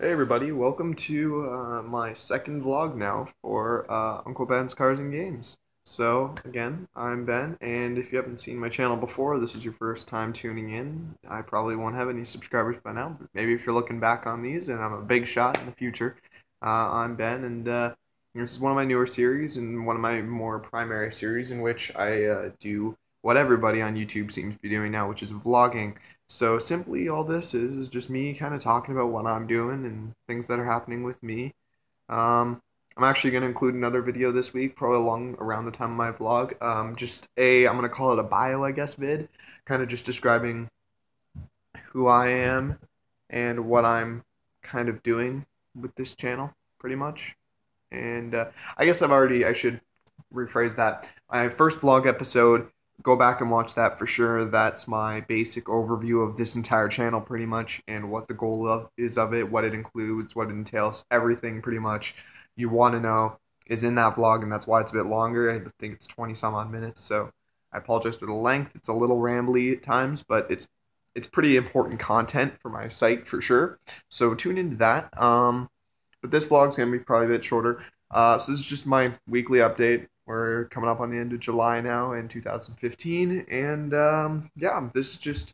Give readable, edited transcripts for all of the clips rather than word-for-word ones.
Hey everybody, welcome to my second vlog now for Uncle Ben's Cars and Games. So, again, I'm Ben, and if you haven't seen my channel before, this is your first time tuning in. I probably won't have any subscribers by now, but maybe if you're looking back on these and I'm a big shot in the future, I'm Ben, and this is one of my newer series and one of my more primary series in which I do what everybody on YouTube seems to be doing now, which is vlogging. So simply all this is just me kind of talking about what I'm doing and things that are happening with me. I'm actually going to include another video this week, probably along around the time of my vlog. I'm going to call it a bio, I guess, vid, kind of just describing who I am and what I'm kind of doing with this channel, pretty much. And I should rephrase that. My first vlog episode, go back and watch that for sure. That's my basic overview of this entire channel, pretty much, and what the goal is of it, what it includes, what it entails, everything pretty much you want to know is in that vlog, and that's why it's a bit longer. I think it's 20 some odd minutes, so I apologize for the length. It's a little rambly at times, but it's pretty important content for my site for sure. So tune into that. But this vlog's gonna be probably a bit shorter. So this is just my weekly update. We're coming up on the end of July now in 2015, and yeah, this is just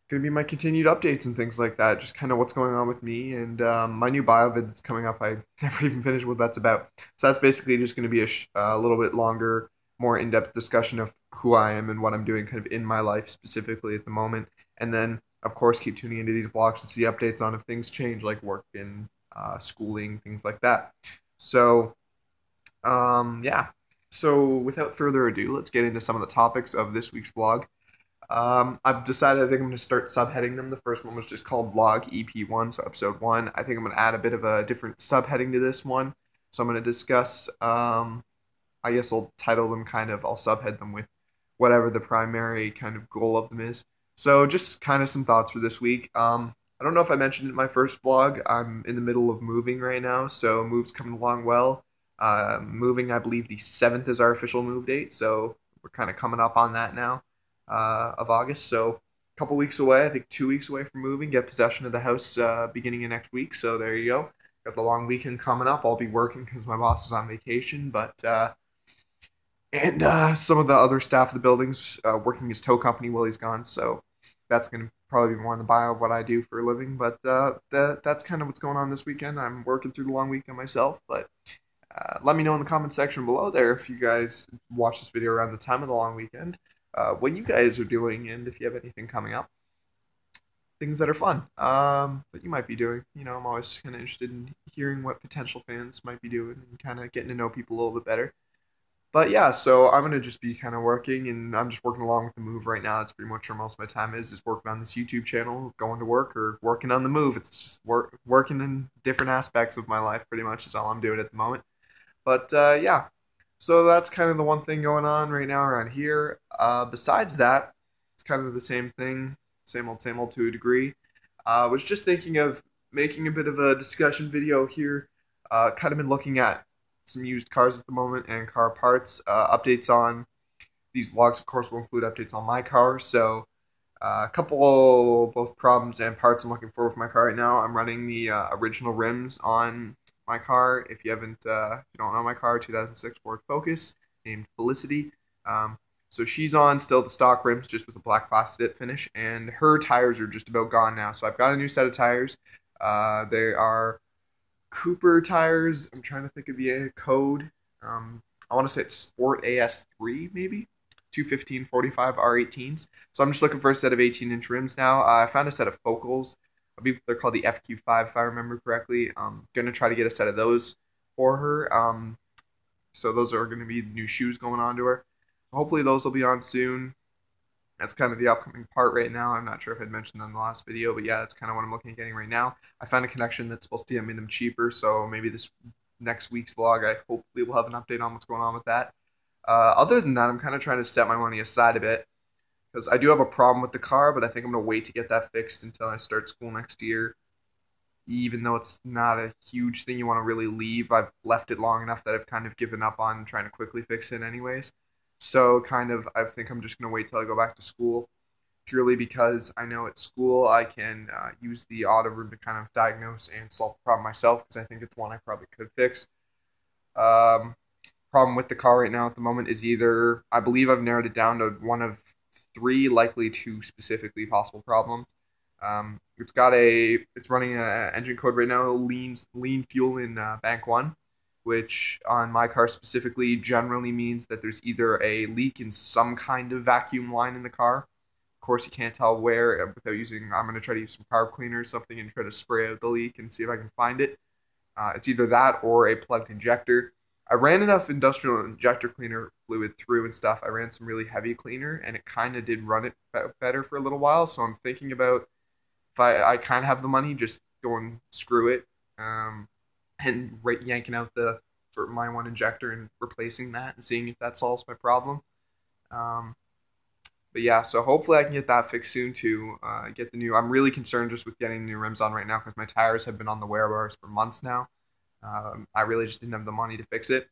gonna be my continued updates and things like that. Just kind of what's going on with me and my new bio vid that's coming up. I never even finished what that's about. So that's basically just gonna be a little bit longer, more in-depth discussion of who I am and what I'm doing kind of in my life specifically at the moment. And then, of course, keep tuning into these vlogs to see updates on if things change, like work and schooling, things like that. So, yeah. So, without further ado, let's get into some of the topics of this week's vlog. I've decided I think I'm going to start subheading them. The first one was just called Vlog EP1, so episode 1. I think I'm going to add a bit of a different subheading to this one. So, I'm going to discuss, I guess I'll title them I'll subhead them with whatever the primary kind of goal of them is. So, just kind of some thoughts for this week. I don't know if I mentioned it in my first vlog. I'm in the middle of moving right now, so move's coming along well. Moving, I believe the 7th is our official move date, so we're kind of coming up on that now of August. So a couple weeks away, I think 2 weeks away from moving, get possession of the house beginning of next week. So there you go. Got the long weekend coming up. I'll be working because my boss is on vacation, but some of the other staff of the building's working his tow company while he's gone. So that's going to probably be more in the bio of what I do for a living. But that's kind of what's going on this weekend. I'm working through the long weekend myself, but let me know in the comment section below there if you guys watch this video around the time of the long weekend, what you guys are doing, and if you have anything coming up, things that are fun that you might be doing. I'm always kind of interested in hearing what potential fans might be doing and kind of getting to know people a little bit better. But yeah, so I'm gonna just be kind of working, and I'm just working along with the move right now. That's pretty much where most of my time is working on this YouTube channel, going to work, or working on the move. It's just working in different aspects of my life. Pretty much is all I'm doing at the moment. But yeah, so that's kind of the one thing going on right now around here. Besides that, it's kind of the same thing, same old to a degree. Was just thinking of making a bit of a discussion video here. Kind of been looking at some used cars at the moment and car parts. Updates on these vlogs, of course, will include updates on my car. So a couple both problems and parts I'm looking for with my car right now. I'm running the original rims on my car. If you don't know my car, 2006 Ford Focus named Felicity. So she's on still the stock rims, just with a black plastic finish, and her tires are just about gone now. So I've got a new set of tires. They are Cooper tires. I'm trying to think of the code. I want to say it's Sport AS3 maybe. 215/45 R18s. So I'm just looking for a set of 18-inch rims now. I found a set of Focals. I believe they're called the FQ5 if I remember correctly. I'm going to try to get a set of those for her. So those are going to be new shoes going on to her. Hopefully those will be on soon. That's kind of the upcoming part right now. I'm not sure if I'd mentioned that in the last video, but yeah, that's kind of what I'm looking at getting right now. I found a connection that's supposed to get me them cheaper, so maybe this next week's vlog, I hopefully will have an update on what's going on with that. Other than that, I'm kind of trying to set my money aside a bit because I do have a problem with the car, but I think I'm going to wait to get that fixed until I start school next year. Even though it's not a huge thing you want to really leave, I've left it long enough that I've kind of given up on trying to quickly fix it anyways. So kind of, I think I'm just going to wait till I go back to school purely because I know at school I can use the auto room to kind of diagnose and solve the problem myself because I think it's one I probably could fix. Um, Problem with the car right now at the moment is either I believe I've narrowed it down to one of three, likely two specifically possible problems. It's running a engine code right now, lean fuel in bank one, which on my car specifically generally means that there's either a leak in some kind of vacuum line in the car. Of course, you can't tell where without using. I'm going to try to use some carb cleaner or something and try to spray out the leak and see if I can find it. It's either that or a plugged injector. I ran enough industrial injector cleaner fluid through and stuff. I ran some really heavy cleaner, and it kind of did run it better for a little while. So I'm thinking about if I kind of have the money, just going screw it, and yanking out the for my one injector and replacing that and seeing if that solves my problem. Um, but yeah, so hopefully I can get that fixed soon to get the new. I'm really concerned just with getting new rims on right now because my tires have been on the wear bars for months now. I really just didn't have the money to fix it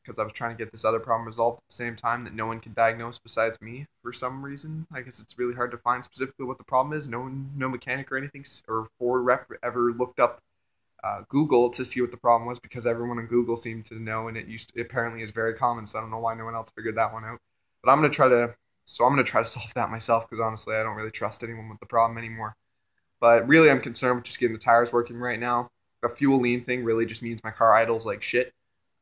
because I was trying to get this other problem resolved at the same time that no one can diagnose besides me for some reason. I guess it's really hard to find specifically what the problem is. No mechanic or anything or Ford rep ever looked up Google to see what the problem was because everyone on Google seemed to know, and it apparently is very common. So I don't know why no one else figured that one out. But I'm gonna try to solve that myself because honestly, I don't really trust anyone with the problem anymore. But really, I'm concerned with just getting the tires working right now. The fuel lean thing really just means my car idles like shit.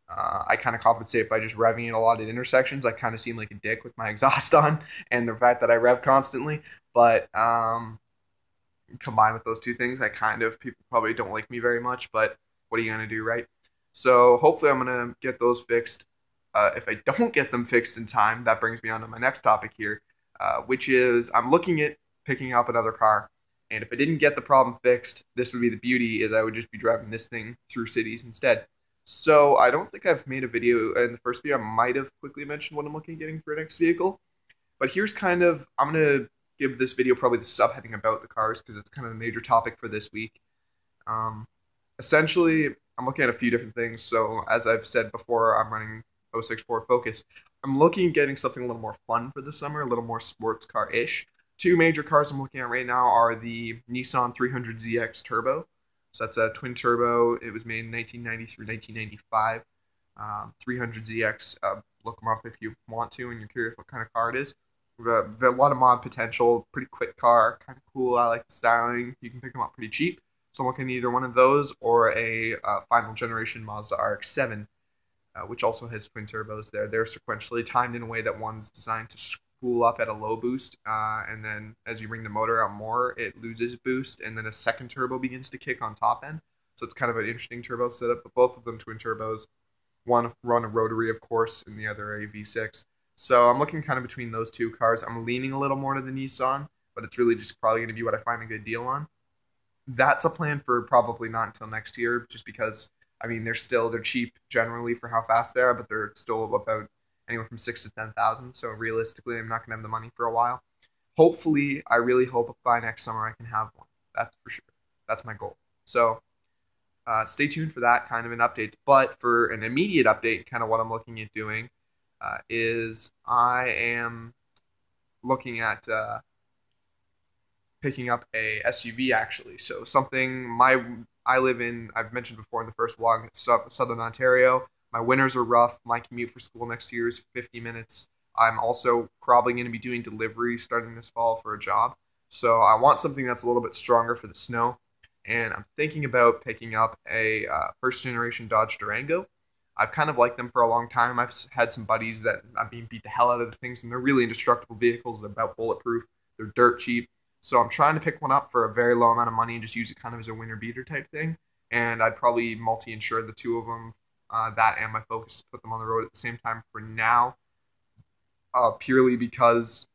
I kind of compensate by just revving it a lot at intersections. I kind of seem like a dick with my exhaust on and the fact that I rev constantly. But combined with those two things, people probably don't like me very much. But what are you gonna do, right? So hopefully, I'm gonna get those fixed. If I don't get them fixed in time, that brings me on to my next topic here, which is I'm looking at picking up another car. And if I didn't get the problem fixed, this would be the beauty is I would just be driving this thing through cities instead. So I don't think I've made a video in the first video. I might have quickly mentioned what I'm looking at getting for a next vehicle. But here's I'm going to give this video probably the subheading about the cars because it's kind of the major topic for this week. Um, Essentially, I'm looking at a few different things. So as I've said before, I'm running '06 Ford Focus. I'm looking at getting something a little more fun for the summer, a little more sports car-ish. Two major cars I'm looking at right now are the Nissan 300ZX Turbo. So that's a twin turbo. It was made in 1990 through 1995. 300ZX, look them up if you want to and you're curious what kind of car it is. A lot of mod potential, pretty quick car, kind of cool. I like the styling. You can pick them up pretty cheap. So I'm looking at either one of those or a final generation Mazda RX-7, which also has twin turbos there. They're sequentially timed in a way that one's designed to spool up at a low boost, and then as you bring the motor out more, it loses boost, and then a second turbo begins to kick on top end. So it's kind of an interesting turbo setup, but both of them twin turbos. One run a rotary, of course, and the other a V6. So I'm looking kind of between those two cars. I'm leaning a little more to the Nissan, but it's really just probably going to be what I find a good deal on. That's a plan for probably not until next year, just because I mean they're cheap generally for how fast they are, but they're still about anywhere from 6 to 10,000. So realistically, I'm not gonna have the money for a while. Hopefully, I really hope by next summer I can have one. That's for sure. That's my goal. So stay tuned for that kind of an update. But for an immediate update, kind of what I'm looking at doing is I am looking at picking up a SUV actually. So I live in I've mentioned before in the first vlog, Southern Ontario. My winters are rough. My commute for school next year is 50 minutes. I'm also probably going to be doing deliveries starting this fall for a job. So I want something that's a little bit stronger for the snow. And I'm thinking about picking up a first generation Dodge Durango. I've kind of liked them for a long time. I've had some buddies that I've been beat the hell out of the things, and they're really indestructible vehicles. They're about bulletproof. They're dirt cheap. So I'm trying to pick one up for a very low amount of money and just use it kind of as a winter beater type thing. And I'd probably multi-insure the two of them, that and my Focus, to put them on the road at the same time for now, purely because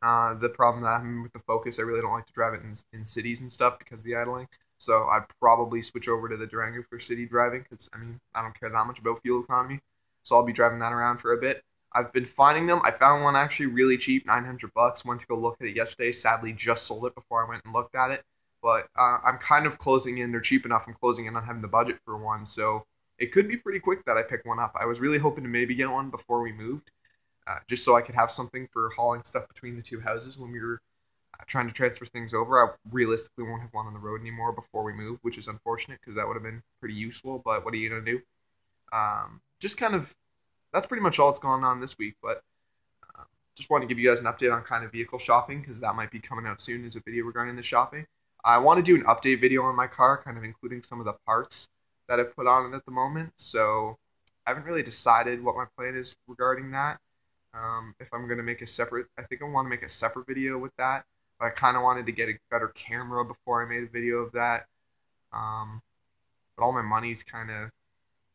the problem that I'm having with the Focus, I really don't like to drive it in cities and stuff because of the idling. So I'd probably switch over to the Durango for city driving because, I mean, I don't care that much about fuel economy. So I'll be driving that around for a bit. I've been finding them. I found one actually really cheap, $900. Went to go look at it yesterday. Sadly, just sold it before I went and looked at it. But I'm kind of closing in. They're cheap enough. I'm closing in on having the budget for one. So it could be pretty quick that I pick one up. I was really hoping to maybe get one before we moved, just so I could have something for hauling stuff between the two houses when we were trying to transfer things over. I realistically won't have one on the road anymore before we move, which is unfortunate because that would have been pretty useful. But what are you gonna do? Just kind of that's pretty much all that's going on this week. But um, just want to give you guys an update on kind of vehicle shopping because that might be coming out soon as a video regarding the shopping. I want to do an update video on my car, kind of including some of the parts that I've put on it at the moment. So I haven't really decided what my plan is regarding that. If I'm gonna make a separate, I think I want to make a separate video with that. But I kind of wanted to get a better camera before I made a video of that. Um, but all my money's kind of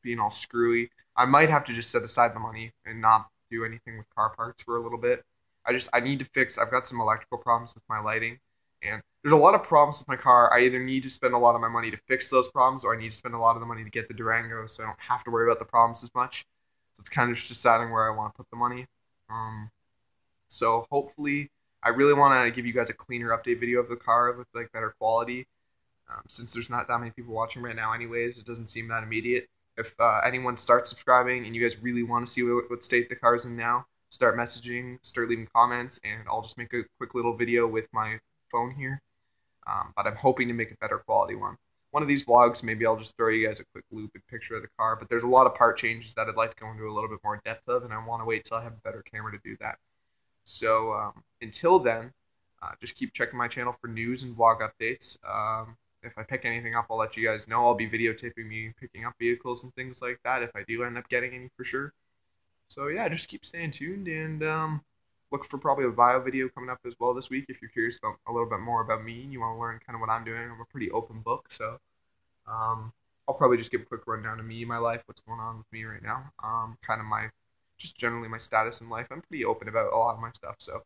being all screwy. I might have to just set aside the money and not do anything with car parts for a little bit. I need to fix. I've got some electrical problems with my lighting, and there's a lot of problems with my car. I either need to spend a lot of my money to fix those problems, or I need to spend a lot of the money to get the Durango, so I don't have to worry about the problems as much. So it's kind of just deciding where I want to put the money. Um, so hopefully, I really want to give you guys a cleaner update video of the car with like better quality. Since there's not that many people watching right now, anyways, it doesn't seem that immediate. If anyone starts subscribing and you guys really want to see what state the car's in now, start messaging, start leaving comments, and I'll just make a quick little video with my phone here. But I'm hoping to make a better quality one. One of these vlogs, maybe I'll just throw you guys a quick loop and picture of the car. But there's a lot of part changes that I'd like to go into a little bit more depth of, and I want to wait till I have a better camera to do that. So until then, just keep checking my channel for news and vlog updates. If I pick anything up, I'll let you guys know. I'll be videotaping me picking up vehicles and things like that if I do end up getting any for sure. So yeah, just keep staying tuned and look for probably a bio video coming up as well this week if you're curious about a little bit more about me and you want to learn kind of what I'm doing. I'm a pretty open book, so I'll probably just give a quick rundown of me, my life, what's going on with me right now, kind of my just generally my status in life. I'm pretty open about a lot of my stuff, so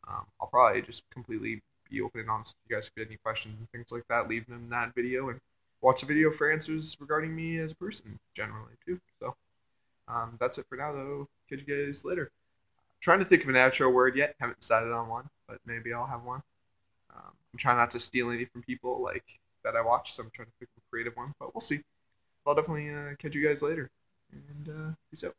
I'll probably just completely be open and honest with you guys. If you have any questions and things like that, leave them in that video and watch the video for answers regarding me as a person generally too. So that's it for now, though. Catch you guys later. Trying to think of an outro word yet. Haven't decided on one, but maybe I'll have one. I'm trying not to steal any from people like that I watch, so I'm trying to think of a creative one, but we'll see. I'll definitely catch you guys later, and peace out.